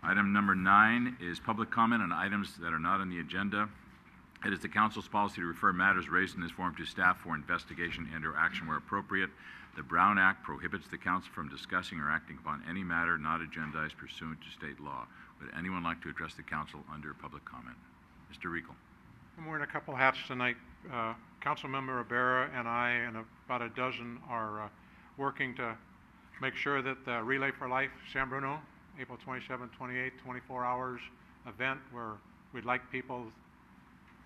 Item number 9 is public comment on items that are not on the agenda. It is the council's policy to refer matters raised in this forum to staff for investigation and/or action where appropriate. The Brown Act prohibits the council from discussing or acting upon any matter not agendized pursuant to state law. Would anyone like to address the council under public comment? Mr. Riegel. I'm wearing a couple hats tonight. Councilmember Ibarra and I and about a dozen are working to make sure that the Relay for Life San Bruno, April 27, 28, 24 hours event where we'd like people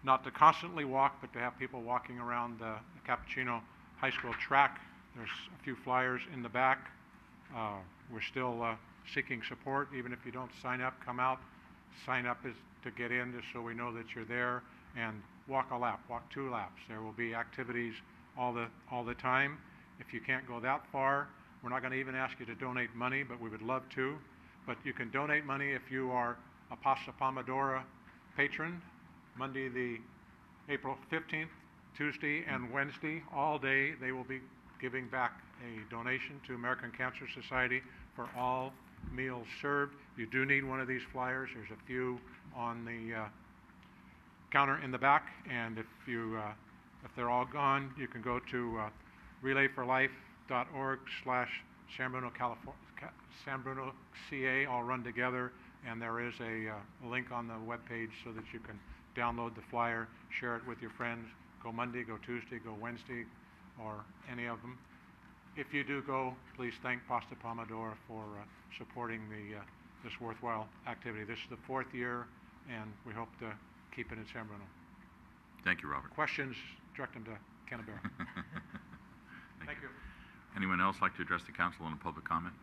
not to constantly walk, but to have people walking around the Cappuccino High School track. There's a few flyers in the back. We're still seeking support. Even if you don't sign up, come out. Sign up is to get in, just so we know that you're there, and walk a lap, walk 2 laps. There will be activities all the time. If you can't go that far, we're not going to even ask you to donate money, but we would love to. But you can donate money if you are a Pasta Pomodoro patron. Monday, the April 15th, Tuesday and Wednesday, all day, they will be giving back a donation to American Cancer Society for all meals served. You do need one of these flyers. There's a few on the counter in the back, and if they're all gone, you can go to relayforlife.org/San Bruno, California, San Bruno, CA, all run together, and there is a link on the webpage so that you can download the flyer, share it with your friends. Go Monday, go Tuesday, go Wednesday, or any of them. If you do go, please thank Pasta Pomodoro for supporting this worthwhile activity. This is the 4th year, and we hope to keep it in San Bruno. Thank you, Robert. Questions, direct them to Ken Ibarra. Thank you. Anyone else like to address the council on a public comment?